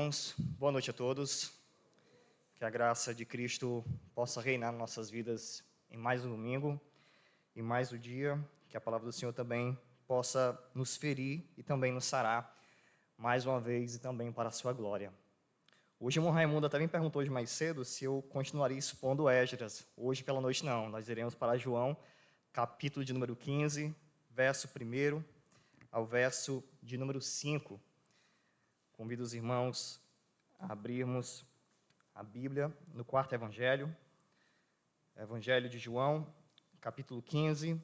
irmãos, boa noite a todos. Que a graça de Cristo possa reinar nas nossas vidas em mais um domingo, em mais um dia. Que a palavra do Senhor também possa nos ferir e também nos sarar mais uma vez e também para a sua glória. Hoje, o irmão Raimundo até me perguntou hoje mais cedo se eu continuaria expondo Esdras. Hoje pela noite não, nós iremos para João, capítulo de número 15, verso 1 ao verso de número 5. Convido os irmãos a abrirmos a Bíblia no quarto Evangelho, Evangelho de João, capítulo 15,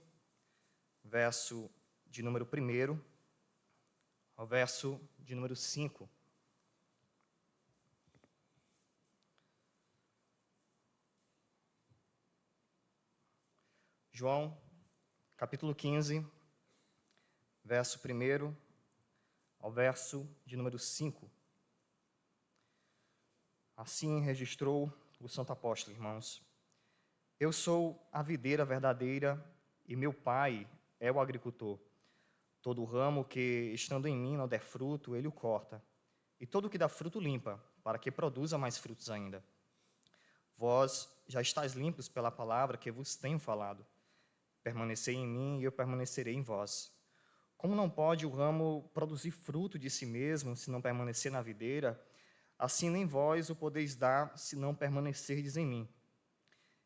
verso de número 1 ao verso de número 5. João, capítulo 15, verso 1 ao verso de número 5. Assim registrou o santo apóstolo, irmãos. Eu sou a videira verdadeira e meu pai é o agricultor. Todo ramo que, estando em mim, não der fruto, ele o corta. E todo o que dá fruto limpa, para que produza mais frutos ainda. Vós já estáis limpos pela palavra que vos tenho falado. Permanecei em mim e eu permanecerei em vós. Como não pode o ramo produzir fruto de si mesmo, se não permanecer na videira, assim nem vós o podeis dar, se não permanecerdes em mim.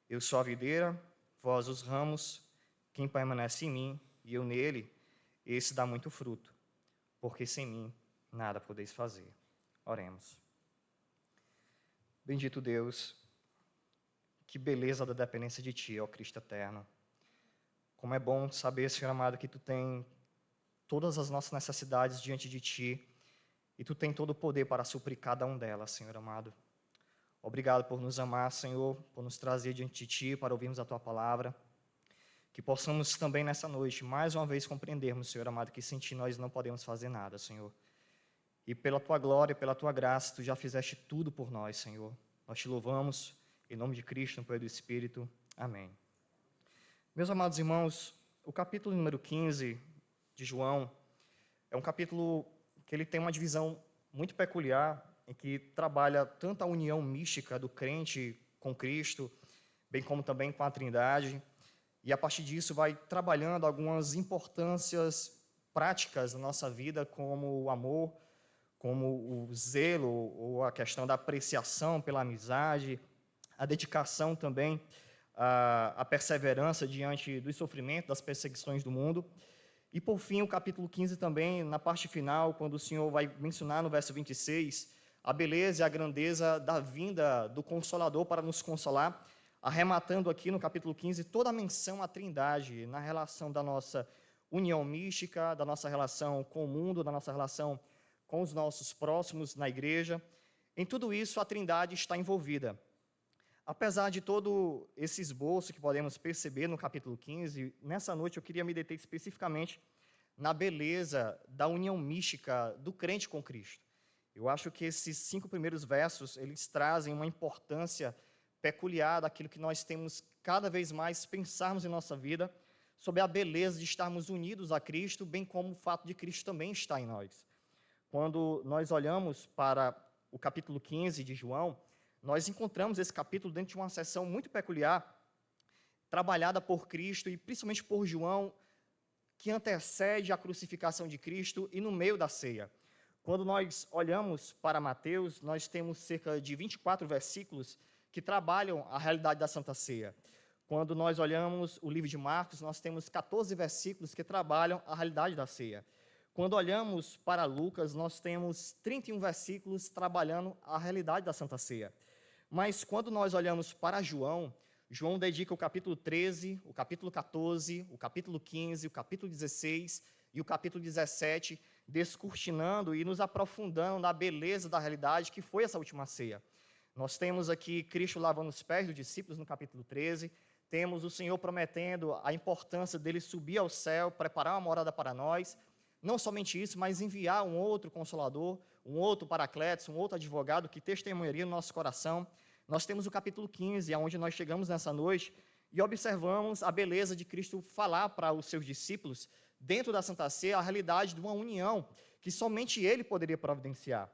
Eu sou a videira, vós os ramos, quem permanece em mim e eu nele, esse dá muito fruto, porque sem mim nada podeis fazer. Oremos. Bendito Deus, que beleza da dependência de Ti, ó Cristo eterno. Como é bom saber, Senhor amado, que Tu tem todas as nossas necessidades diante de Ti, e Tu tem todo o poder para suprir cada um delas, Senhor amado. Obrigado por nos amar, Senhor, por nos trazer diante de Ti, para ouvirmos a Tua palavra. Que possamos também nessa noite, mais uma vez, compreendermos, Senhor amado, que sem Ti nós não podemos fazer nada, Senhor. E pela Tua glória e pela Tua graça, Tu já fizeste tudo por nós, Senhor. Nós Te louvamos, em nome de Cristo, no poder do Espírito. Amém. Meus amados irmãos, o capítulo número 15 de João é um capítulo que ele tem uma divisão muito peculiar, em que trabalha tanto a união mística do crente com Cristo, bem como também com a Trindade, e a partir disso vai trabalhando algumas importâncias práticas na nossa vida, como o amor, como o zelo, ou a questão da apreciação pela amizade, a dedicação também, a perseverança diante do sofrimento, das perseguições do mundo. E, por fim, o capítulo 15 também, na parte final, quando o Senhor vai mencionar no verso 26, a beleza e a grandeza da vinda do Consolador para nos consolar, arrematando aqui no capítulo 15 toda a menção à Trindade, na relação da nossa união mística, da nossa relação com o mundo, da nossa relação com os nossos próximos na igreja. Em tudo isso, a Trindade está envolvida. Apesar de todo esse esboço que podemos perceber no capítulo 15, nessa noite eu queria me deter especificamente na beleza da união mística do crente com Cristo. Eu acho que esses 5 primeiros versos, eles trazem uma importância peculiar daquilo que nós temos cada vez mais pensarmos em nossa vida, sobre a beleza de estarmos unidos a Cristo, bem como o fato de Cristo também estar em nós. Quando nós olhamos para o capítulo 15 de João, nós encontramos esse capítulo dentro de uma seção muito peculiar, trabalhada por Cristo e principalmente por João, que antecede a crucificação de Cristo e no meio da ceia. Quando nós olhamos para Mateus, nós temos cerca de 24 versículos que trabalham a realidade da Santa Ceia. Quando nós olhamos o livro de Marcos, nós temos 14 versículos que trabalham a realidade da ceia. Quando olhamos para Lucas, nós temos 31 versículos trabalhando a realidade da Santa Ceia. Mas quando nós olhamos para João, João dedica o capítulo 13, o capítulo 14, o capítulo 15, o capítulo 16 e o capítulo 17, descortinando e nos aprofundando na beleza da realidade que foi essa última ceia. Nós temos aqui Cristo lavando os pés dos discípulos no capítulo 13, temos o Senhor prometendo a importância dele subir ao céu, preparar uma morada para nós. Não somente isso, mas enviar um outro Consolador, um outro Paracletos, um outro advogado que testemunharia no nosso coração. Nós temos o capítulo 15, aonde nós chegamos nessa noite e observamos a beleza de Cristo falar para os seus discípulos, dentro da Santa Ceia, a realidade de uma união que somente Ele poderia providenciar.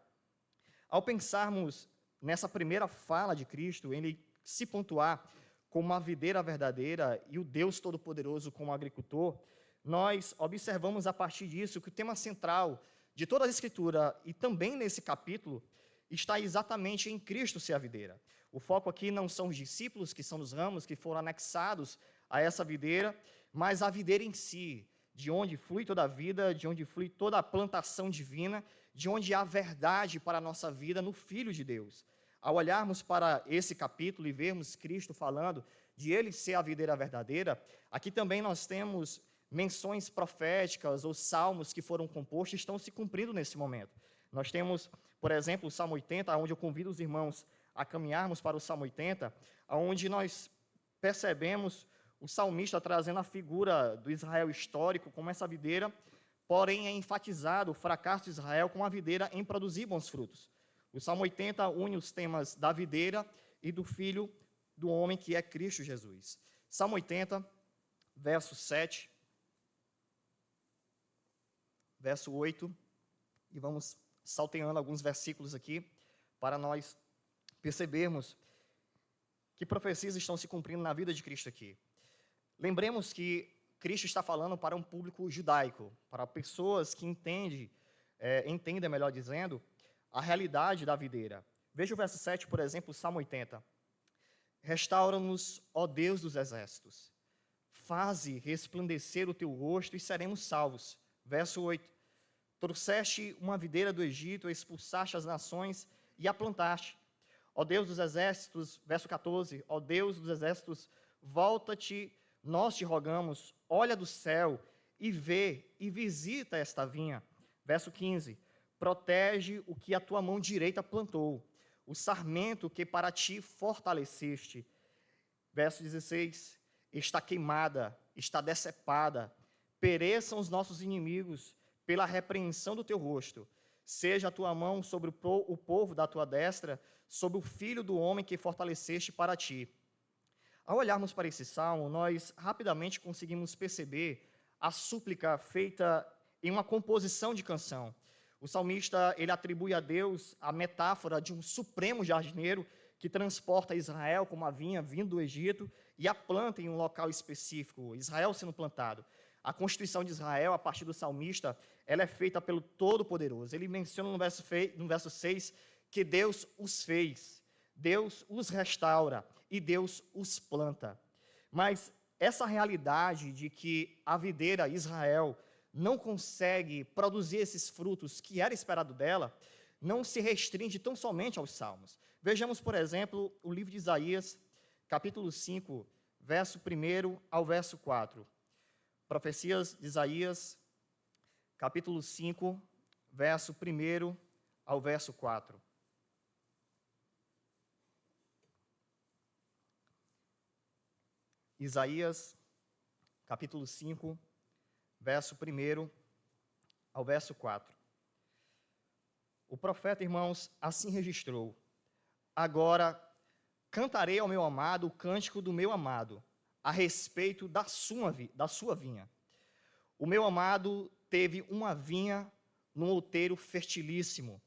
Ao pensarmos nessa primeira fala de Cristo, ele se pontuar como a videira verdadeira e o Deus Todo-Poderoso como agricultor, nós observamos a partir disso que o tema central de toda a Escritura e também nesse capítulo está exatamente em Cristo ser a videira. O foco aqui não são os discípulos, que são os ramos, que foram anexados a essa videira, mas a videira em si, de onde flui toda a vida, de onde flui toda a plantação divina, de onde há verdade para a nossa vida no Filho de Deus. Ao olharmos para esse capítulo e vermos Cristo falando de ele ser a videira verdadeira, aqui também nós temos menções proféticas ou salmos que foram compostos e estão se cumprindo nesse momento. Nós temos, por exemplo, o Salmo 80, onde eu convido os irmãos a caminharmos para o Salmo 80, onde nós percebemos o salmista trazendo a figura do Israel histórico como essa videira, porém é enfatizado o fracasso de Israel com a videira em produzir bons frutos. O Salmo 80 une os temas da videira e do filho do homem, que é Cristo Jesus. Salmo 80, verso 7, verso 8, e vamos salteando alguns versículos aqui, para nós percebermos que profecias estão se cumprindo na vida de Cristo aqui. Lembremos que Cristo está falando para um público judaico, para pessoas que entendem, melhor dizendo, a realidade da videira. Veja o verso 7, por exemplo, Salmo 80. Restaura-nos, ó Deus dos exércitos. Faze resplandecer o teu rosto e seremos salvos. Verso 8. Trouxeste uma videira do Egito, expulsaste as nações e a plantaste. Ó Deus dos exércitos, verso 14. Ó Deus dos exércitos, volta-te, nós te rogamos, olha do céu e vê e visita esta vinha. Verso 15. Protege o que a tua mão direita plantou, o sarmento que para ti fortaleceste. Verso 16. Está queimada, está decepada, pereçam os nossos inimigos pela repreensão do teu rosto. Seja a tua mão sobre o povo da tua destra, sobre o filho do homem que fortaleceste para ti. Ao olharmos para esse salmo, nós rapidamente conseguimos perceber a súplica feita em uma composição de canção. O salmista, ele atribui a Deus a metáfora de um supremo jardineiro que transporta Israel como a vinha vindo do Egito e a planta em um local específico, Israel sendo plantado. A constituição de Israel, a partir do salmista, ela é feita pelo Todo-Poderoso. Ele menciona no verso 6 que Deus os fez, Deus os restaura e Deus os planta. Mas essa realidade de que a videira Israel não consegue produzir esses frutos que era esperado dela, não se restringe tão somente aos salmos. Vejamos, por exemplo, o livro de Isaías, capítulo 5, verso 1 ao verso 4. Profecias de Isaías, capítulo 5, verso 1 ao verso 4. Isaías, capítulo 5, verso 1 ao verso 4. O profeta, irmãos, assim registrou: agora cantarei ao meu amado o cântico do meu amado, a respeito da sua vinha. O meu amado teve uma vinha num outeiro fertilíssimo.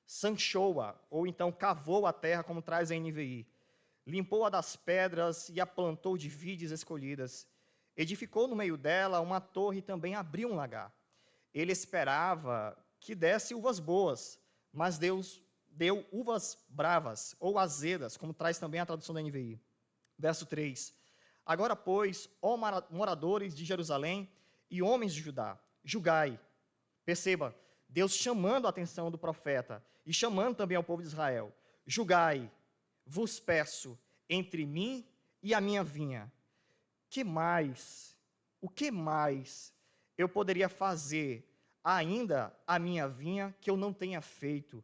Sanchou-a, ou então cavou a terra, como traz a NVI. Limpou-a das pedras e a plantou de vides escolhidas. Edificou no meio dela uma torre e também abriu um lagar. Ele esperava que desse uvas boas, mas Deus deu uvas bravas, ou azedas, como traz também a tradução da NVI. Verso 3. Agora, pois, ó moradores de Jerusalém e homens de Judá, julgai. Perceba, Deus chamando a atenção do profeta e chamando também ao povo de Israel. Julgai, vos peço, entre mim e a minha vinha. O que mais eu poderia fazer ainda a minha vinha que eu não tenha feito?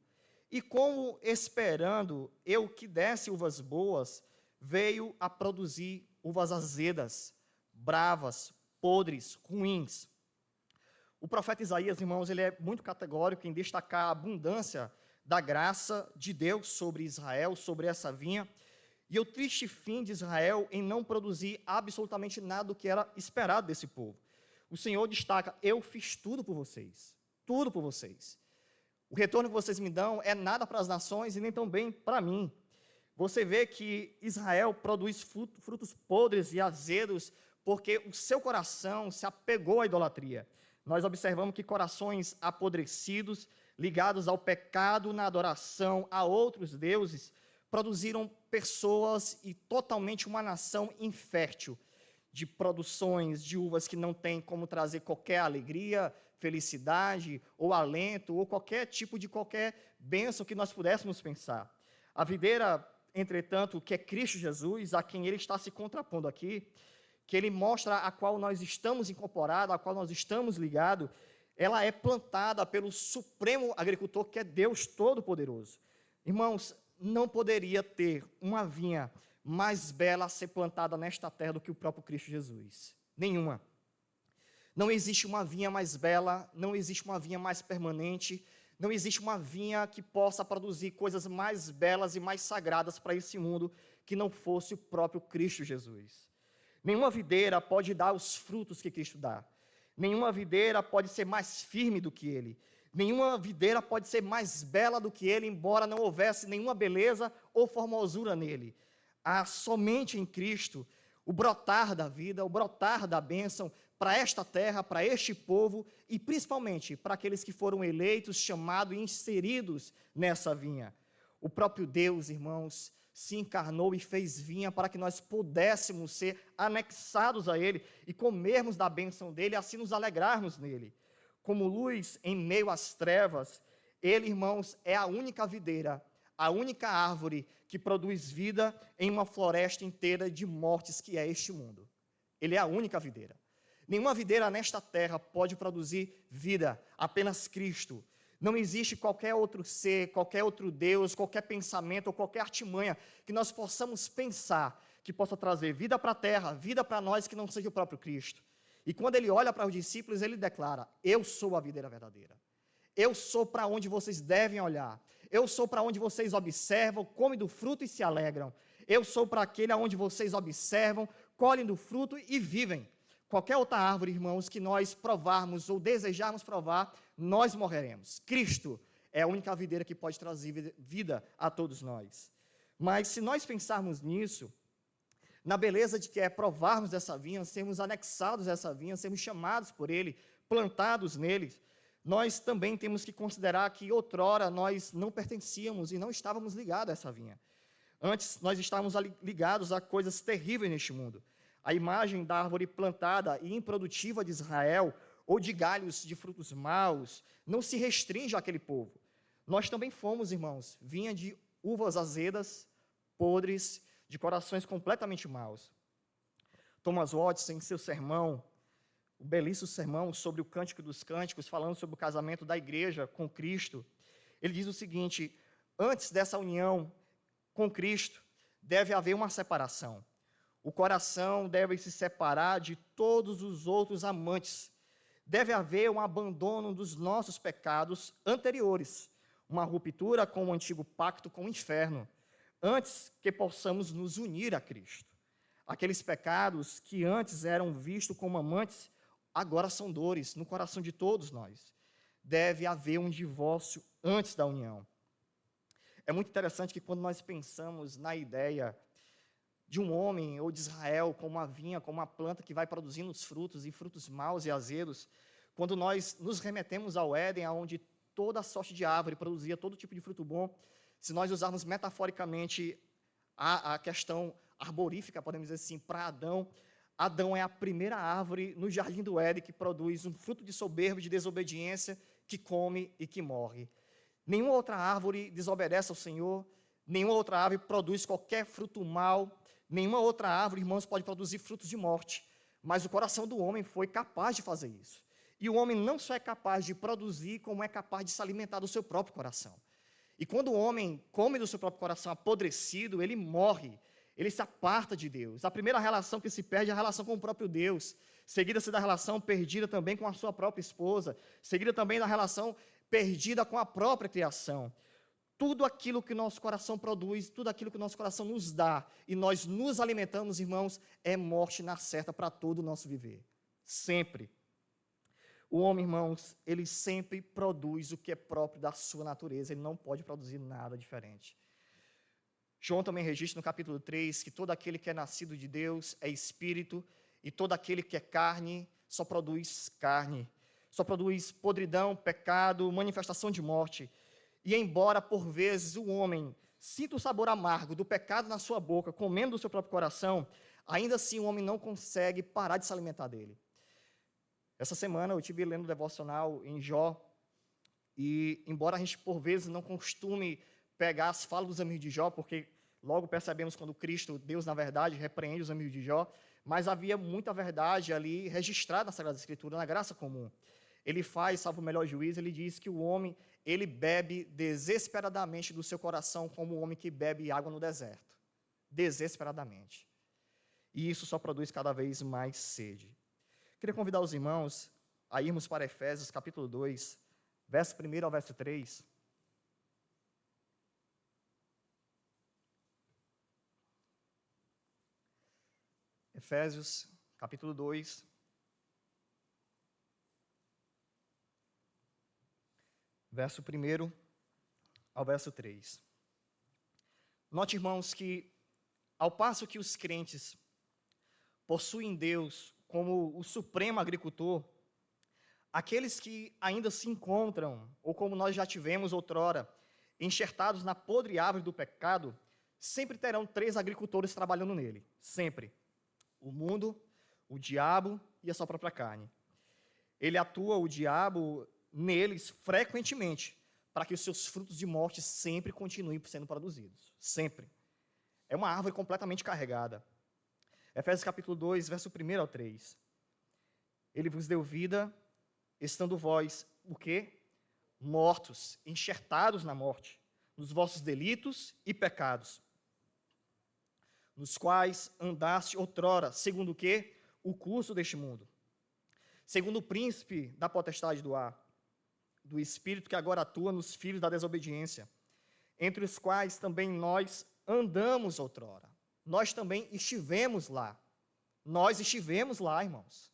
E como esperando eu que desse uvas boas, veio a produzir uvas azedas, bravas, podres, ruins. O profeta Isaías, irmãos, ele é muito categórico em destacar a abundância da graça de Deus sobre Israel, sobre essa vinha, e o triste fim de Israel em não produzir absolutamente nada do que era esperado desse povo. O Senhor destaca: eu fiz tudo por vocês, tudo por vocês. O retorno que vocês me dão é nada para as nações e nem também para mim. Você vê que Israel produz frutos podres e azedos porque o seu coração se apegou à idolatria. Nós observamos que corações apodrecidos, ligados ao pecado na adoração a outros deuses, produziram pessoas e totalmente uma nação infértil, de produções de uvas que não tem como trazer qualquer alegria, felicidade, ou alento, ou qualquer tipo de qualquer bênção que nós pudéssemos pensar. A videira, entretanto, que é Cristo Jesus, a quem ele está se contrapondo aqui, que ele mostra a qual nós estamos incorporados, a qual nós estamos ligados, ela é plantada pelo supremo agricultor, que é Deus Todo-Poderoso. Irmãos, não poderia ter uma vinha mais bela a ser plantada nesta terra do que o próprio Cristo Jesus. Nenhuma. Não existe uma vinha mais bela, não existe uma vinha mais permanente, não existe uma vinha que possa produzir coisas mais belas e mais sagradas para esse mundo que não fosse o próprio Cristo Jesus. Nenhuma videira pode dar os frutos que Cristo dá. Nenhuma videira pode ser mais firme do que Ele. Nenhuma videira pode ser mais bela do que Ele, embora não houvesse nenhuma beleza ou formosura nele. Há somente em Cristo o brotar da vida, o brotar da bênção para esta terra, para este povo e principalmente para aqueles que foram eleitos, chamados e inseridos nessa vinha. O próprio Deus, irmãos, se encarnou e fez vinha para que nós pudéssemos ser anexados a Ele e comermos da bênção dEle, assim nos alegrarmos nele. Como luz em meio às trevas, Ele, irmãos, é a única videira, a única árvore que produz vida em uma floresta inteira de mortes que é este mundo. Ele é a única videira. Nenhuma videira nesta terra pode produzir vida, apenas Cristo. Não existe qualquer outro ser, qualquer outro Deus, qualquer pensamento ou qualquer artimanha que nós possamos pensar que possa trazer vida para a terra, vida para nós que não seja o próprio Cristo. E quando ele olha para os discípulos, ele declara: eu sou a videira verdadeira. Eu sou para onde vocês devem olhar. Eu sou para onde vocês observam, comem do fruto e se alegram. Eu sou para aquele aonde vocês observam, colhem do fruto e vivem. Qualquer outra árvore, irmãos, que nós provarmos ou desejarmos provar, nós morreremos. Cristo é a única videira que pode trazer vida a todos nós. Mas se nós pensarmos nisso, na beleza de que é provarmos dessa vinha, sermos anexados a essa vinha, sermos chamados por Ele, plantados nele, nós também temos que considerar que outrora nós não pertencíamos e não estávamos ligados a essa vinha. Antes, nós estávamos ligados a coisas terríveis neste mundo. A imagem da árvore plantada e improdutiva de Israel, ou de galhos de frutos maus, não se restringe àquele povo. Nós também fomos, irmãos, vinha de uvas azedas, podres, de corações completamente maus. Thomas Watson, em seu sermão, o belíssimo sermão sobre o Cântico dos Cânticos, falando sobre o casamento da igreja com Cristo, ele diz o seguinte: antes dessa união com Cristo, deve haver uma separação. O coração deve se separar de todos os outros amantes. Deve haver um abandono dos nossos pecados anteriores, uma ruptura com o antigo pacto com o inferno, antes que possamos nos unir a Cristo. Aqueles pecados que antes eram vistos como amantes, agora são dores no coração de todos nós. Deve haver um divórcio antes da união. É muito interessante que quando nós pensamos na ideia de um homem ou de Israel como uma vinha, como uma planta que vai produzindo os frutos, e frutos maus e azedos, quando nós nos remetemos ao Éden, onde toda sorte de árvore produzia todo tipo de fruto bom, se nós usarmos metaforicamente a questão arborífica, podemos dizer assim, para Adão, Adão é a primeira árvore no jardim do Éden que produz um fruto de soberba e de desobediência, que come e que morre. Nenhuma outra árvore desobedece ao Senhor, nenhuma outra árvore produz qualquer fruto mau, nenhuma outra árvore, irmãos, pode produzir frutos de morte, mas o coração do homem foi capaz de fazer isso. E o homem não só é capaz de produzir, como é capaz de se alimentar do seu próprio coração. E quando o homem come do seu próprio coração apodrecido, ele morre, ele se aparta de Deus. A primeira relação que se perde é a relação com o próprio Deus, seguida-se da relação perdida também com a sua própria esposa, seguida também da relação perdida com a própria criação. Tudo aquilo que nosso coração produz, tudo aquilo que nosso coração nos dá, e nós nos alimentamos, irmãos, é morte na certa para todo o nosso viver. Sempre. O homem, irmãos, ele sempre produz o que é próprio da sua natureza, ele não pode produzir nada diferente. João também registra no capítulo 3 que todo aquele que é nascido de Deus é espírito, e todo aquele que é carne só produz carne, só produz podridão, pecado, manifestação de morte. E embora por vezes o homem sinta o sabor amargo do pecado na sua boca, comendo do seu próprio coração, ainda assim o homem não consegue parar de se alimentar dele. Essa semana eu estive lendo o devocional em Jó, e embora a gente por vezes não costume pegar as falas dos amigos de Jó, porque logo percebemos quando Cristo, Deus na verdade, repreende os amigos de Jó, mas havia muita verdade ali registrada na Sagrada Escritura, na graça comum. Ele faz, salvo o melhor juízo, ele diz que o homem, ele bebe desesperadamente do seu coração como o homem que bebe água no deserto. Desesperadamente. E isso só produz cada vez mais sede. Queria convidar os irmãos a irmos para Efésios, capítulo 2, verso 1 ao verso 3. Efésios, capítulo 2, verso 1 ao verso 3. Note, irmãos, que ao passo que os crentes possuem Deus como o supremo agricultor, aqueles que ainda se encontram, ou como nós já tivemos outrora, enxertados na podre árvore do pecado, sempre terão 3 agricultores trabalhando nele, sempre. O mundo, o diabo e a sua própria carne. Ele atua, o diabo, neles frequentemente, para que os seus frutos de morte sempre continuem sendo produzidos. Sempre. É uma árvore completamente carregada. Efésios capítulo 2, verso 1 ao 3. Ele vos deu vida, estando vós, o quê? Mortos, enxertados na morte, nos vossos delitos e pecados, nos quais andaste outrora, segundo o quê? O curso deste mundo. Segundo o príncipe da potestade do ar, do espírito que agora atua nos filhos da desobediência, entre os quais também nós andamos outrora. Nós também estivemos lá. Nós estivemos lá, irmãos.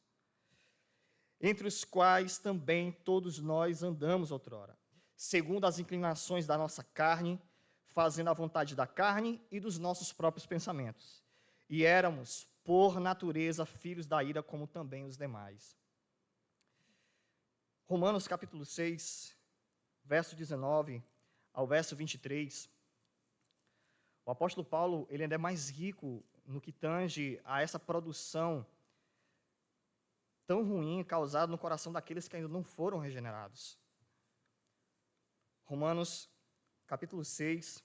Entre os quais também todos nós andamos outrora, segundo as inclinações da nossa carne, fazendo a vontade da carne e dos nossos próprios pensamentos. E éramos, por natureza, filhos da ira, como também os demais. Romanos capítulo 6, verso 19 ao verso 23. O apóstolo Paulo, ele ainda é mais rico no que tange a essa produção tão ruim causada no coração daqueles que ainda não foram regenerados. Romanos capítulo 6,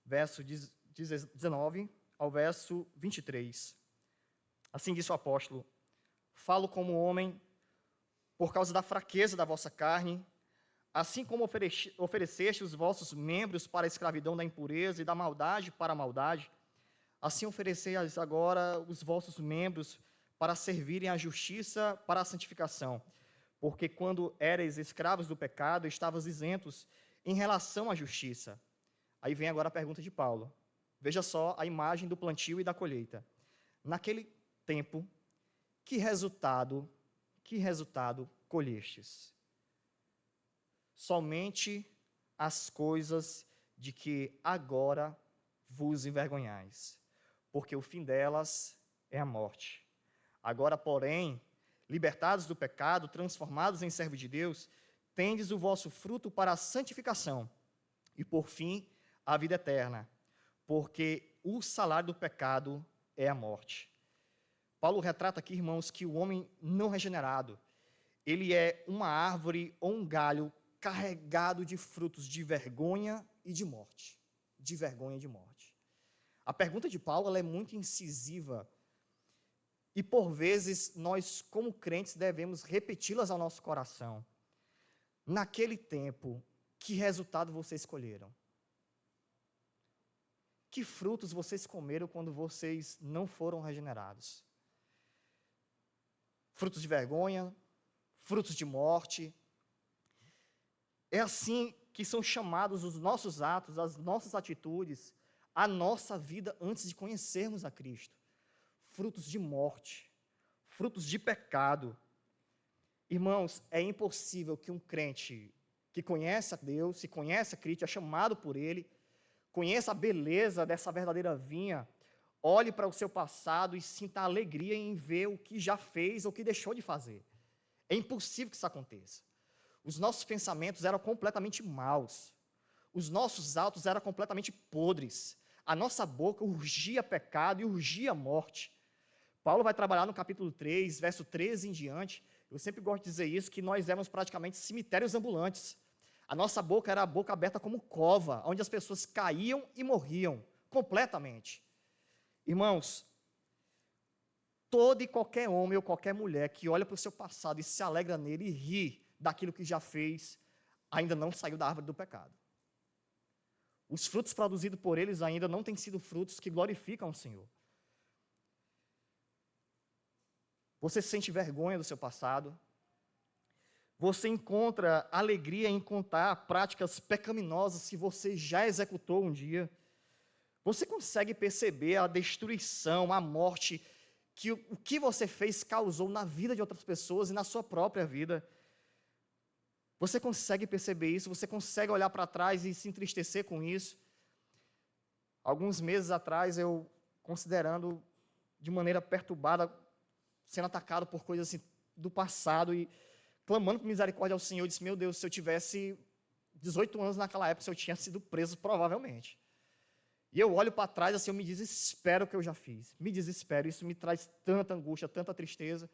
verso 19 ao verso 23. Assim diz o apóstolo: falo como homem por causa da fraqueza da vossa carne, assim como ofereceste os vossos membros para a escravidão da impureza e da maldade para a maldade, assim ofereceis agora os vossos membros para servirem à justiça para a santificação. Porque quando éreis escravos do pecado, estavas isentos em relação à justiça. Aí vem agora a pergunta de Paulo. Veja só a imagem do plantio e da colheita. Naquele tempo, que resultado colhestes? Somente as coisas de que agora vos envergonhais, porque o fim delas é a morte. Agora, porém, libertados do pecado, transformados em servos de Deus, tendes o vosso fruto para a santificação, e por fim, a vida eterna, porque o salário do pecado é a morte. Paulo retrata aqui, irmãos, que o homem não regenerado, ele é uma árvore ou um galho carregado de frutos de vergonha e de morte. De vergonha e de morte. A pergunta de Paulo ela é muito incisiva e, por vezes, nós, como crentes, devemos repeti-las ao nosso coração. Naquele tempo, que resultado vocês escolheram? Que frutos vocês comeram quando vocês não foram regenerados? Frutos de vergonha, frutos de morte. É assim que são chamados os nossos atos, as nossas atitudes, a nossa vida antes de conhecermos a Cristo. Frutos de morte, frutos de pecado. Irmãos, é impossível que um crente que conhece a Deus, que conhece a Cristo, é chamado por Ele, conheça a beleza dessa verdadeira vinha, olhe para o seu passado e sinta alegria em ver o que já fez ou o que deixou de fazer. É impossível que isso aconteça. Os nossos pensamentos eram completamente maus. Os nossos atos eram completamente podres. A nossa boca urgia pecado e urgia morte. Paulo vai trabalhar no capítulo 3, verso 13 em diante. Eu sempre gosto de dizer isso, que nós éramos praticamente cemitérios ambulantes. A nossa boca era a boca aberta como cova, onde as pessoas caíam e morriam, completamente. Irmãos, todo e qualquer homem ou qualquer mulher que olha para o seu passado e se alegra nele e ri daquilo que já fez, ainda não saiu da árvore do pecado. Os frutos produzidos por eles ainda não têm sido frutos que glorificam o Senhor. Você sente vergonha do seu passado? Você encontra alegria em contar práticas pecaminosas que você já executou um dia? Você consegue perceber a destruição, a morte que o que você fez causou na vida de outras pessoas e na sua própria vida? Você consegue perceber isso? Você consegue olhar para trás e se entristecer com isso? Alguns meses atrás, eu, considerando de maneira perturbada, sendo atacado por coisas assim, do passado e clamando por misericórdia ao Senhor, eu disse, meu Deus, se eu tivesse 18 anos naquela época, eu tinha sido preso, provavelmente. E eu olho para trás, assim, eu me desespero o que eu já fiz. Me desespero, isso me traz tanta angústia, tanta tristeza.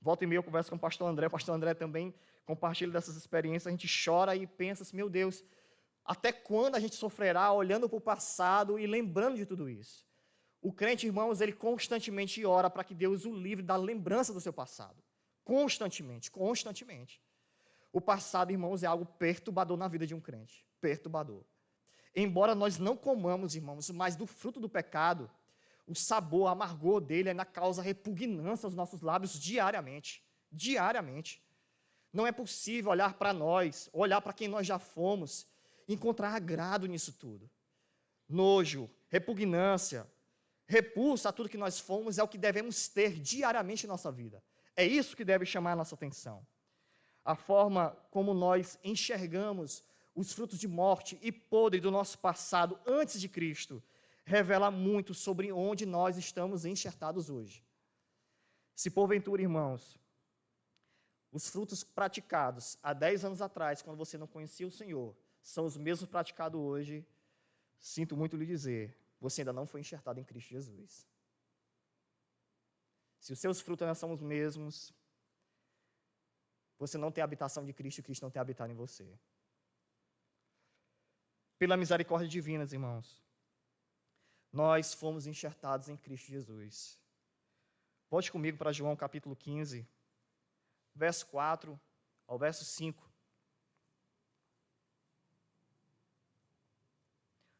Volta e meia eu converso com o pastor André também compartilha dessas experiências, a gente chora e pensa assim, meu Deus, até quando a gente sofrerá olhando para o passado e lembrando de tudo isso? O crente, irmãos, ele constantemente ora para que Deus o livre da lembrança do seu passado. Constantemente, constantemente. O passado, irmãos, é algo perturbador na vida de um crente. Perturbador. Embora nós não comamos, irmãos, mas do fruto do pecado, o sabor, o amargor dele ainda causa repugnância aos nossos lábios diariamente. Diariamente. Não é possível olhar para nós, olhar para quem nós já fomos, encontrar agrado nisso tudo. Nojo, repugnância, repulsa a tudo que nós fomos é o que devemos ter diariamente em nossa vida. É isso que deve chamar a nossa atenção. A forma como nós enxergamos os frutos de morte e podre do nosso passado antes de Cristo revela muito sobre onde nós estamos enxertados hoje. Se porventura, irmãos, os frutos praticados há 10 anos atrás, quando você não conhecia o Senhor, são os mesmos praticados hoje, sinto muito lhe dizer, você ainda não foi enxertado em Cristo Jesus. Se os seus frutos ainda são os mesmos, você não tem a habitação de Cristo e Cristo não tem habitado em você. Pela misericórdia divina, irmãos, nós fomos enxertados em Cristo Jesus. Volte comigo para João capítulo 15, verso 4 ao verso 5.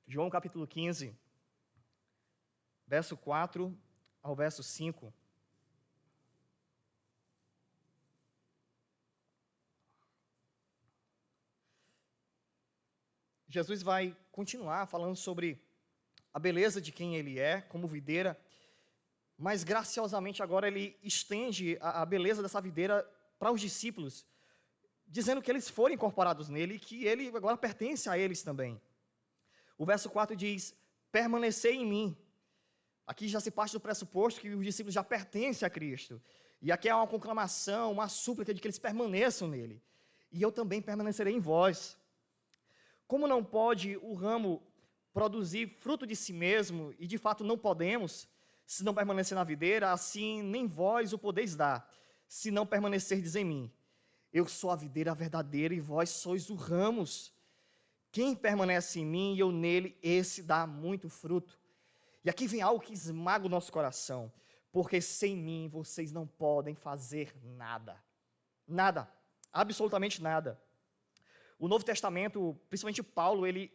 João capítulo 15, verso 4 ao verso 5. Jesus vai continuar falando sobre a beleza de quem ele é, como videira, mas graciosamente agora ele estende a beleza dessa videira para os discípulos, dizendo que eles foram incorporados nele e que ele agora pertence a eles também. O verso 4 diz, permanecei em mim. Aqui já se parte do pressuposto que os discípulos já pertencem a Cristo. E aqui é uma conclamação, uma súplica de que eles permaneçam nele. E eu também permanecerei em vós. Como não pode o ramo produzir fruto de si mesmo, e de fato não podemos, se não permanecer na videira, assim nem vós o podeis dar, se não permanecerdes em mim. Eu sou a videira verdadeira e vós sois os ramos. Quem permanece em mim e eu nele, esse dá muito fruto. E aqui vem algo que esmaga o nosso coração, porque sem mim vocês não podem fazer nada. Nada, absolutamente nada. O Novo Testamento, principalmente Paulo, ele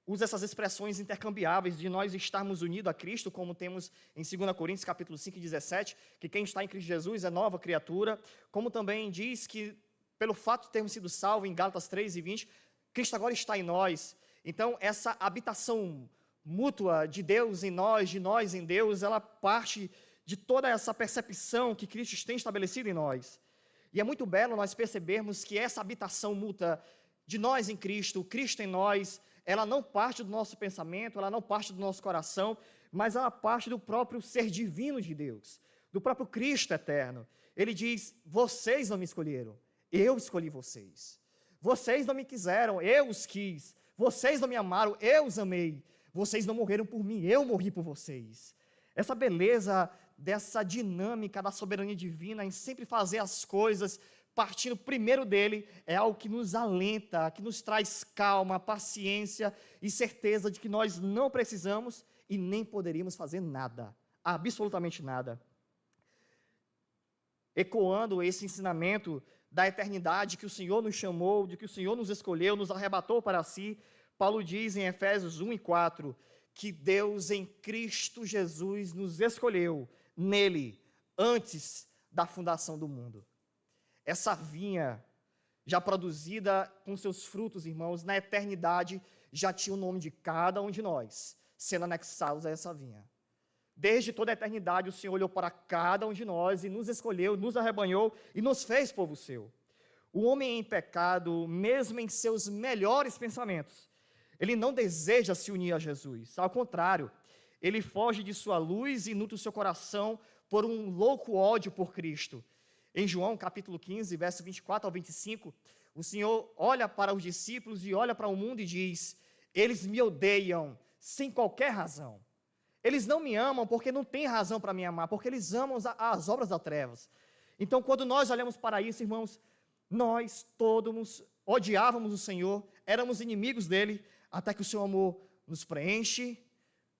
usa essas expressões intercambiáveis de nós estarmos unidos a Cristo, como temos em 2 Coríntios capítulo 5 e 17, que quem está em Cristo Jesus é nova criatura, como também diz que, pelo fato de termos sido salvos em Gálatas 3 e 20, Cristo agora está em nós. Então, essa habitação mútua de Deus em nós, de nós em Deus, ela parte de toda essa percepção que Cristo tem estabelecido em nós. E é muito belo nós percebermos que essa habitação mútua de nós em Cristo, Cristo em nós, ela não parte do nosso pensamento, ela não parte do nosso coração, mas ela parte do próprio ser divino de Deus, do próprio Cristo eterno. Ele diz: vocês não me escolheram, eu escolhi vocês. Vocês não me quiseram, eu os quis. Vocês não me amaram, eu os amei. Vocês não morreram por mim, eu morri por vocês. Essa beleza dessa dinâmica da soberania divina em sempre fazer as coisas partindo primeiro dele é algo que nos alenta, que nos traz calma, paciência e certeza de que nós não precisamos e nem poderíamos fazer nada, absolutamente nada. Ecoando esse ensinamento da eternidade que o Senhor nos chamou, de que o Senhor nos escolheu, nos arrebatou para si, Paulo diz em Efésios 1:4, que Deus em Cristo Jesus nos escolheu, nele, antes da fundação do mundo. Essa vinha, já produzida com seus frutos, irmãos, na eternidade, já tinha o nome de cada um de nós, sendo anexados a essa vinha. Desde toda a eternidade, o Senhor olhou para cada um de nós e nos escolheu, nos arrebanhou e nos fez povo seu. O homem em pecado, mesmo em seus melhores pensamentos, ele não deseja se unir a Jesus. Ao contrário, ele foge de sua luz e nutre o seu coração por um louco ódio por Cristo. Em João, capítulo 15, verso 24 ao 25, o Senhor olha para os discípulos e olha para o mundo e diz: eles me odeiam sem qualquer razão. Eles não me amam porque não tem razão para me amar, porque eles amam as obras das trevas. Então, quando nós olhamos para isso, irmãos, nós todos odiávamos o Senhor, éramos inimigos dele, até que o seu amor nos preenche,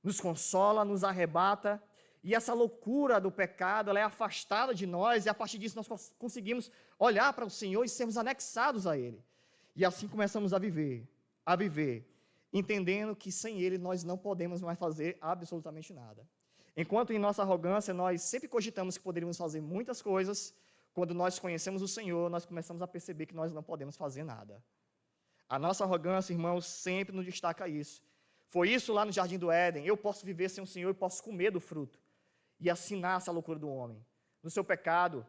nos consola, nos arrebata, e essa loucura do pecado, ela é afastada de nós, e a partir disso nós conseguimos olhar para o Senhor e sermos anexados a Ele. E assim começamos a viver, entendendo que sem Ele nós não podemos mais fazer absolutamente nada. Enquanto em nossa arrogância nós sempre cogitamos que poderíamos fazer muitas coisas, quando nós conhecemos o Senhor, nós começamos a perceber que nós não podemos fazer nada. A nossa arrogância, irmãos, sempre nos destaca isso. Foi isso lá no Jardim do Éden: eu posso viver sem o Senhor, eu posso comer do fruto. E assim nasce a loucura do homem. No seu pecado,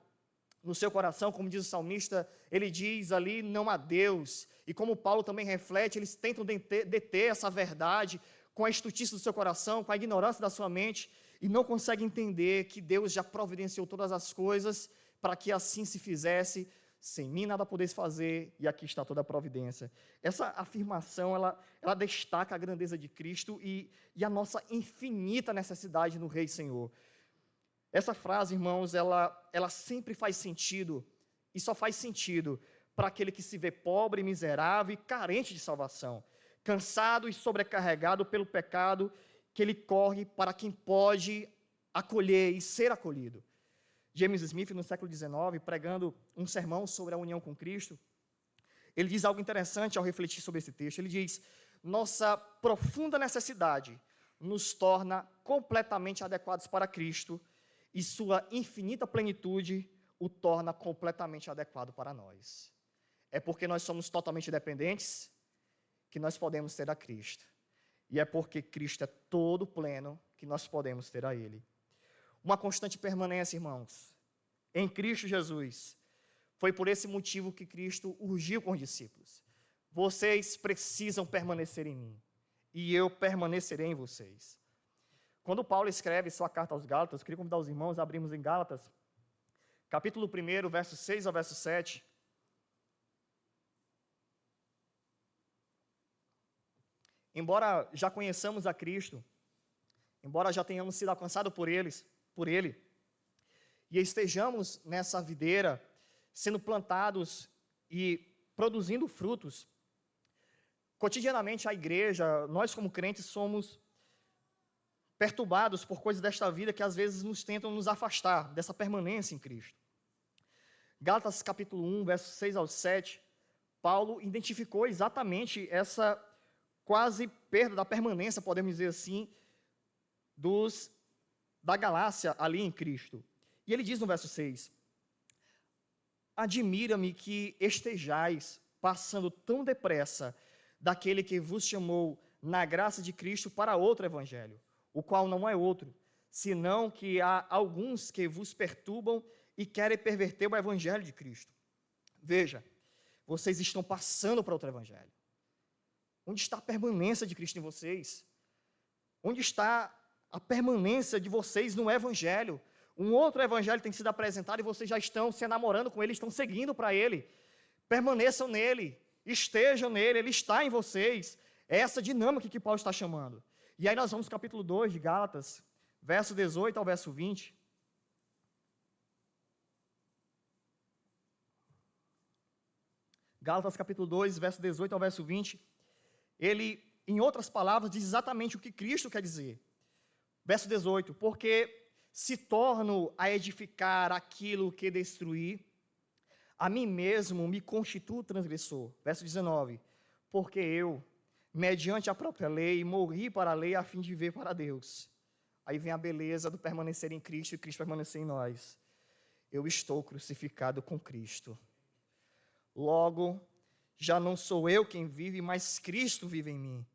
no seu coração, como diz o salmista, ele diz ali: não há Deus. E como Paulo também reflete, eles tentam deter essa verdade com a estutice do seu coração, com a ignorância da sua mente, e não conseguem entender que Deus já providenciou todas as coisas para que assim se fizesse. Sem mim nada podeis fazer, e aqui está toda a providência. Essa afirmação, ela destaca a grandeza de Cristo e a nossa infinita necessidade no Rei Senhor. Essa frase, irmãos, ela sempre faz sentido, e só faz sentido para aquele que se vê pobre, miserável e carente de salvação, cansado e sobrecarregado pelo pecado, que ele corre para quem pode acolher e ser acolhido. James Smith, no século XIX, pregando um sermão sobre a união com Cristo, ele diz algo interessante ao refletir sobre esse texto. Ele diz: nossa profunda necessidade nos torna completamente adequados para Cristo, e sua infinita plenitude o torna completamente adequado para nós. É porque nós somos totalmente dependentes que nós podemos ter a Cristo. E é porque Cristo é todo pleno que nós podemos ter a Ele. Uma constante permanência, irmãos, em Cristo Jesus. Foi por esse motivo que Cristo urgiu com os discípulos: vocês precisam permanecer em mim, e eu permanecerei em vocês. Quando Paulo escreve sua carta aos Gálatas, eu queria convidar os irmãos a abrirmos em Gálatas, capítulo 1, verso 6 ao verso 7. Embora já conheçamos a Cristo, embora já tenhamos sido alcançados por Ele, e estejamos nessa videira, sendo plantados e produzindo frutos, cotidianamente a igreja, nós como crentes somos perturbados por coisas desta vida que às vezes nos tentam nos afastar dessa permanência em Cristo. Gálatas capítulo 1, versos 6 ao 7, Paulo identificou exatamente essa quase perda da permanência, podemos dizer assim, da Galácia ali em Cristo. E ele diz no verso 6: admira-me que estejais passando tão depressa daquele que vos chamou na graça de Cristo para outro evangelho, o qual não é outro, senão que há alguns que vos perturbam e querem perverter o evangelho de Cristo. Veja, vocês estão passando para outro evangelho. Onde está a permanência de Cristo em vocês? Onde está a permanência de vocês no evangelho? Um outro evangelho tem sido apresentado e vocês já estão se enamorando com ele, estão seguindo para ele. Permaneçam nele, estejam nele, ele está em vocês. É essa dinâmica que Paulo está chamando. E aí nós vamos para o capítulo 2 de Gálatas, verso 18 ao verso 20. Gálatas capítulo 2, verso 18 ao verso 20. Ele, em outras palavras, diz exatamente o que Cristo quer dizer. Verso 18, porque se torno a edificar aquilo que destruí, a mim mesmo me constituo transgressor. Verso 19, porque eu, mediante a própria lei, morri para a lei a fim de viver para Deus. Aí vem a beleza do permanecer em Cristo e Cristo permanecer em nós. Eu estou crucificado com Cristo. Logo, já não sou eu quem vive, mas Cristo vive em mim.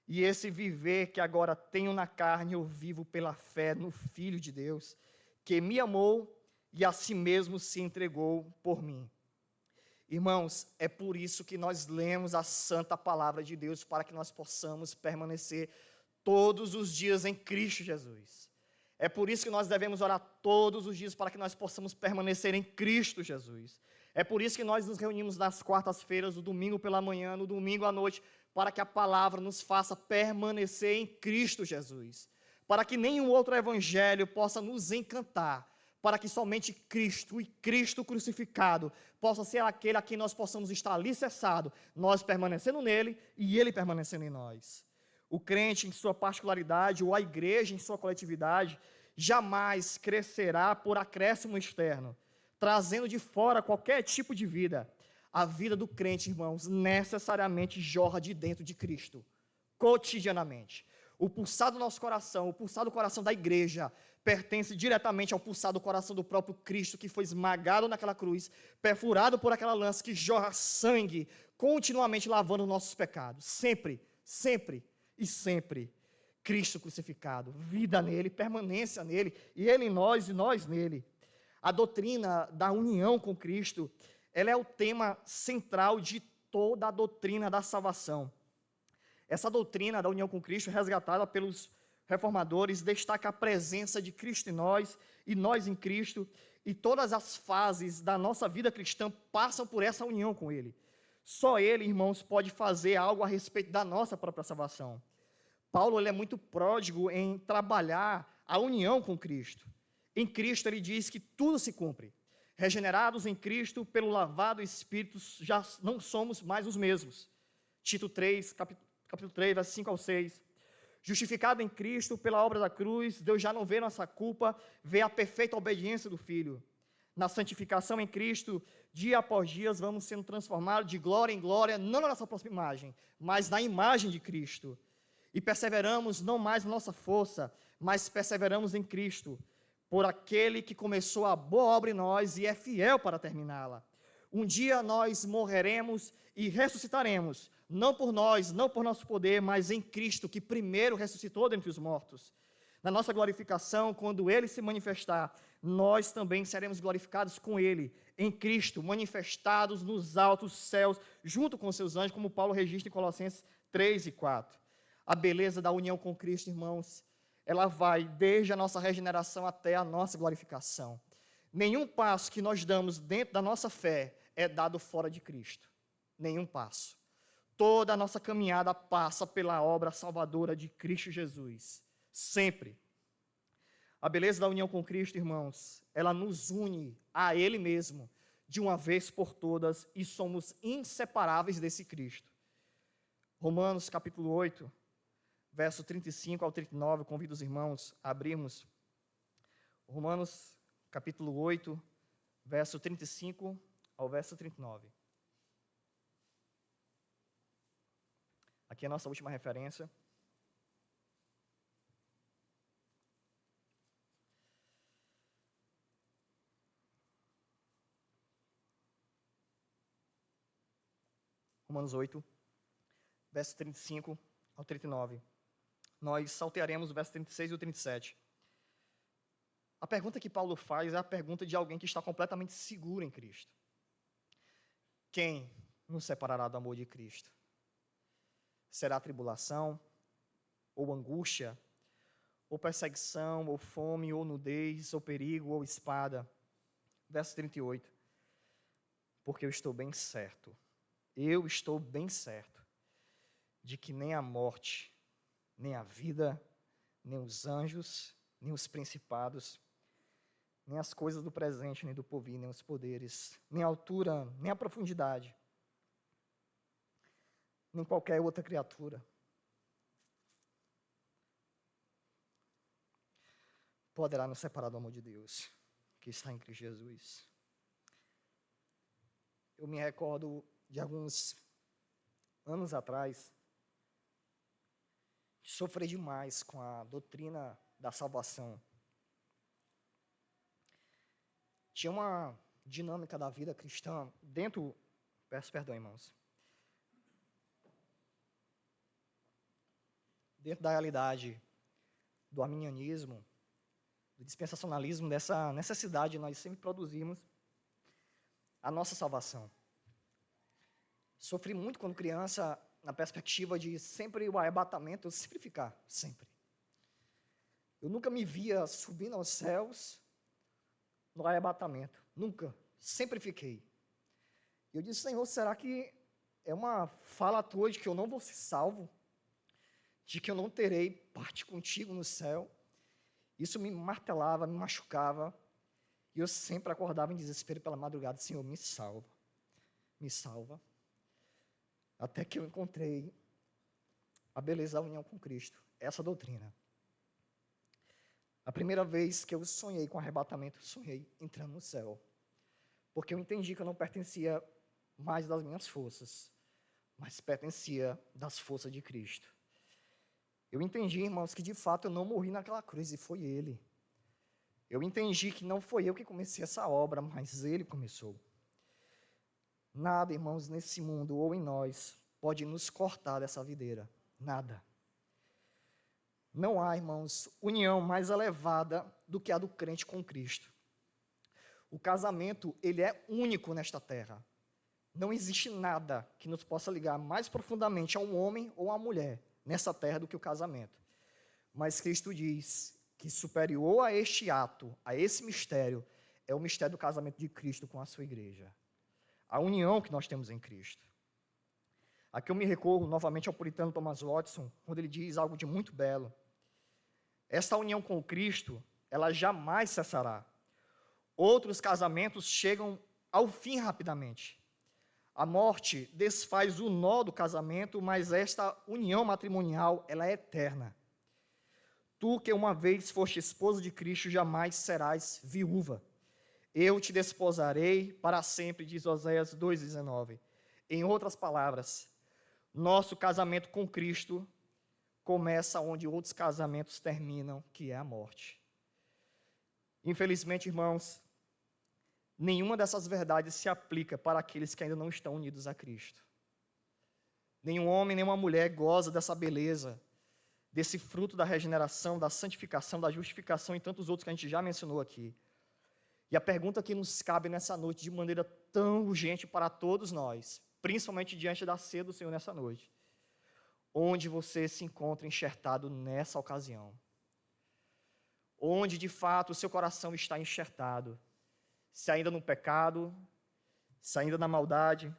E esse viver que agora tenho na carne, eu vivo pela fé no Filho de Deus, que me amou e a si mesmo se entregou por mim. Irmãos, é por isso que nós lemos a santa palavra de Deus, para que nós possamos permanecer todos os dias em Cristo Jesus. É por isso que nós devemos orar todos os dias, para que nós possamos permanecer em Cristo Jesus. É por isso que nós nos reunimos nas quartas-feiras, no domingo pela manhã, no domingo à noite, para que a palavra nos faça permanecer em Cristo Jesus. Para que nenhum outro evangelho possa nos encantar, para que somente Cristo e Cristo crucificado possa ser aquele a quem nós possamos estar alicerçados, nós permanecendo nele e ele permanecendo em nós. O crente em sua particularidade, ou a igreja em sua coletividade, jamais crescerá por acréscimo externo, trazendo de fora qualquer tipo de vida. A vida do crente, irmãos, necessariamente jorra de dentro de Cristo, cotidianamente. O pulsar do nosso coração, o pulsar do coração da igreja, pertence diretamente ao pulsar do coração do próprio Cristo, que foi esmagado naquela cruz, perfurado por aquela lança que jorra sangue, continuamente lavando os nossos pecados. Sempre, sempre e sempre. Cristo crucificado, vida nele, permanência nele, e ele em nós e nós nele. A doutrina da união com Cristo, ela é o tema central de toda a doutrina da salvação. Essa doutrina da união com Cristo, resgatada pelos reformadores, destaca a presença de Cristo em nós e nós em Cristo, e todas as fases da nossa vida cristã passam por essa união com Ele. Só Ele, irmãos, pode fazer algo a respeito da nossa própria salvação. Paulo ele é muito pródigo em trabalhar a união com Cristo. Em Cristo ele diz que tudo se cumpre. Regenerados em Cristo, pelo lavado do Espírito, já não somos mais os mesmos. Tito 3, capítulo 3, versos 5 ao 6. Justificado em Cristo pela obra da cruz, Deus já não vê nossa culpa, vê a perfeita obediência do Filho. Na santificação em Cristo, dia após dia, vamos sendo transformados de glória em glória, não na nossa própria imagem, mas na imagem de Cristo. E perseveramos não mais na nossa força, mas perseveramos em Cristo, por aquele que começou a boa obra em nós e é fiel para terminá-la. Um dia nós morreremos e ressuscitaremos, não por nós, não por nosso poder, mas em Cristo, que primeiro ressuscitou dentre os mortos. Na nossa glorificação, quando Ele se manifestar, nós também seremos glorificados com Ele, em Cristo, manifestados nos altos céus, junto com seus anjos, como Paulo registra em Colossenses 3 e 4. A beleza da união com Cristo, irmãos, ela vai desde a nossa regeneração até a nossa glorificação. Nenhum passo que nós damos dentro da nossa fé é dado fora de Cristo. Nenhum passo. Toda a nossa caminhada passa pela obra salvadora de Cristo Jesus. Sempre. A beleza da união com Cristo, irmãos, ela nos une a Ele mesmo, de uma vez por todas, e somos inseparáveis desse Cristo. Romanos capítulo 8, verso 35 ao 39, eu convido os irmãos a abrirmos. Romanos capítulo 8, verso 35 ao verso 39. Aqui é a nossa última referência. Romanos 8, verso 35 ao 39. Nós saltearemos o verso 36 e o 37. A pergunta que Paulo faz é a pergunta de alguém que está completamente seguro em Cristo. Quem nos separará do amor de Cristo? Será tribulação, ou angústia, ou perseguição, ou fome, ou nudez, ou perigo, ou espada? Verso 38. Porque eu estou bem certo de que nem a morte, nem a vida, nem os anjos, nem os principados, nem as coisas do presente, nem do porvir, nem os poderes, nem a altura, nem a profundidade, nem qualquer outra criatura poderá nos separar do amor de Deus, que está em Cristo Jesus. Eu me recordo de alguns anos atrás, sofri demais com a doutrina da salvação. Tinha uma dinâmica da vida cristã dentro, peço perdão, irmãos, dentro da realidade do arminianismo, do dispensacionalismo, dessa necessidade de nós sempre produzirmos a nossa salvação. Sofri muito quando criança, na perspectiva de sempre o arrebatamento, sempre ficar, sempre. Eu nunca me via subindo aos céus no arrebatamento, nunca, sempre fiquei. E eu disse, Senhor, será que é uma fala tua de que eu não vou ser salvo? De que eu não terei parte contigo no céu? Isso me martelava, me machucava, e eu sempre acordava em desespero pela madrugada, Senhor, me salva, me salva. Até que eu encontrei a beleza da união com Cristo, essa doutrina. A primeira vez que eu sonhei com arrebatamento, eu sonhei entrando no céu. Porque eu entendi que eu não pertencia mais das minhas forças, mas pertencia das forças de Cristo. Eu entendi, irmãos, que de fato eu não morri naquela cruz, e foi Ele. Eu entendi que não foi eu que comecei essa obra, mas Ele começou. Nada, irmãos, nesse mundo ou em nós pode nos cortar dessa videira. Nada. Não há, irmãos, união mais elevada do que a do crente com Cristo. O casamento, ele é único nesta terra. Não existe nada que nos possa ligar mais profundamente a um homem ou a uma mulher nessa terra do que o casamento. Mas Cristo diz que superior a este ato, a esse mistério, é o mistério do casamento de Cristo com a sua igreja. A união que nós temos em Cristo. Aqui eu me recorro novamente ao puritano Thomas Watson, quando ele diz algo de muito belo. Esta união com o Cristo, ela jamais cessará. Outros casamentos chegam ao fim rapidamente. A morte desfaz o nó do casamento, mas esta união matrimonial, ela é eterna. Tu que uma vez foste esposa de Cristo, jamais serás viúva. Eu te desposarei para sempre, diz Oséias 2,19. Em outras palavras, nosso casamento com Cristo começa onde outros casamentos terminam, que é a morte. Infelizmente, irmãos, nenhuma dessas verdades se aplica para aqueles que ainda não estão unidos a Cristo. Nenhum homem, nenhuma mulher goza dessa beleza, desse fruto da regeneração, da santificação, da justificação e tantos outros que a gente já mencionou aqui. E a pergunta que nos cabe nessa noite, de maneira tão urgente para todos nós, principalmente diante da ceia do Senhor nessa noite, onde você se encontra enxertado nessa ocasião? Onde, de fato, o seu coração está enxertado? Se ainda no pecado, se ainda na maldade?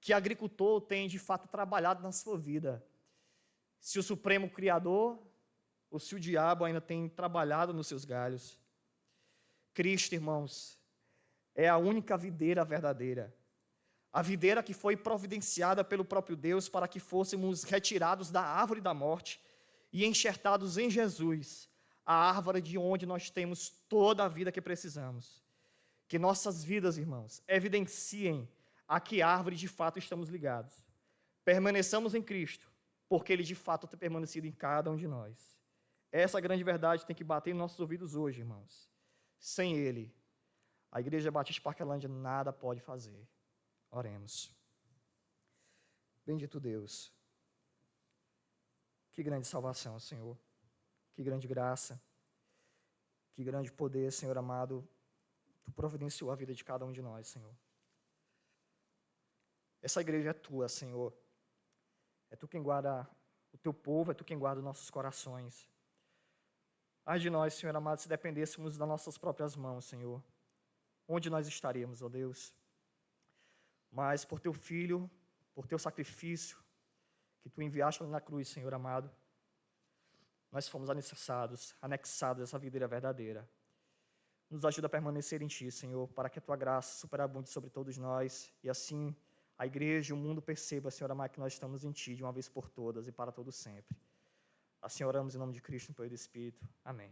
Que agricultor tem, de fato, trabalhado na sua vida? Se o Supremo Criador ou se o diabo ainda tem trabalhado nos seus galhos? Cristo, irmãos, é a única videira verdadeira. A videira que foi providenciada pelo próprio Deus para que fôssemos retirados da árvore da morte e enxertados em Jesus, a árvore de onde nós temos toda a vida que precisamos. Que nossas vidas, irmãos, evidenciem a que árvore de fato estamos ligados. Permaneçamos em Cristo, porque Ele de fato tem permanecido em cada um de nós. Essa grande verdade tem que bater em nossos ouvidos hoje, irmãos. Sem Ele, a Igreja Batista Parquelândia nada pode fazer. Oremos. Bendito Deus. Que grande salvação, Senhor. Que grande graça. Que grande poder, Senhor amado, Tu providenciou a vida de cada um de nós, Senhor. Essa igreja é Tua, Senhor. É Tu quem guarda o Teu povo, é Tu quem guarda os nossos corações. Ai de nós, Senhor amado, se dependêssemos das nossas próprias mãos, Senhor. Onde nós estaríamos, ó Deus? Mas por Teu Filho, por Teu sacrifício, que Tu enviaste ali na cruz, Senhor amado, nós fomos anexados a essa videira verdadeira. Nos ajuda a permanecer em Ti, Senhor, para que a Tua graça superabunde sobre todos nós, e assim a igreja e o mundo perceba, Senhor amado, que nós estamos em Ti de uma vez por todas e para todo sempre. Assim oramos em nome de Cristo, no poder do Espírito. Amém.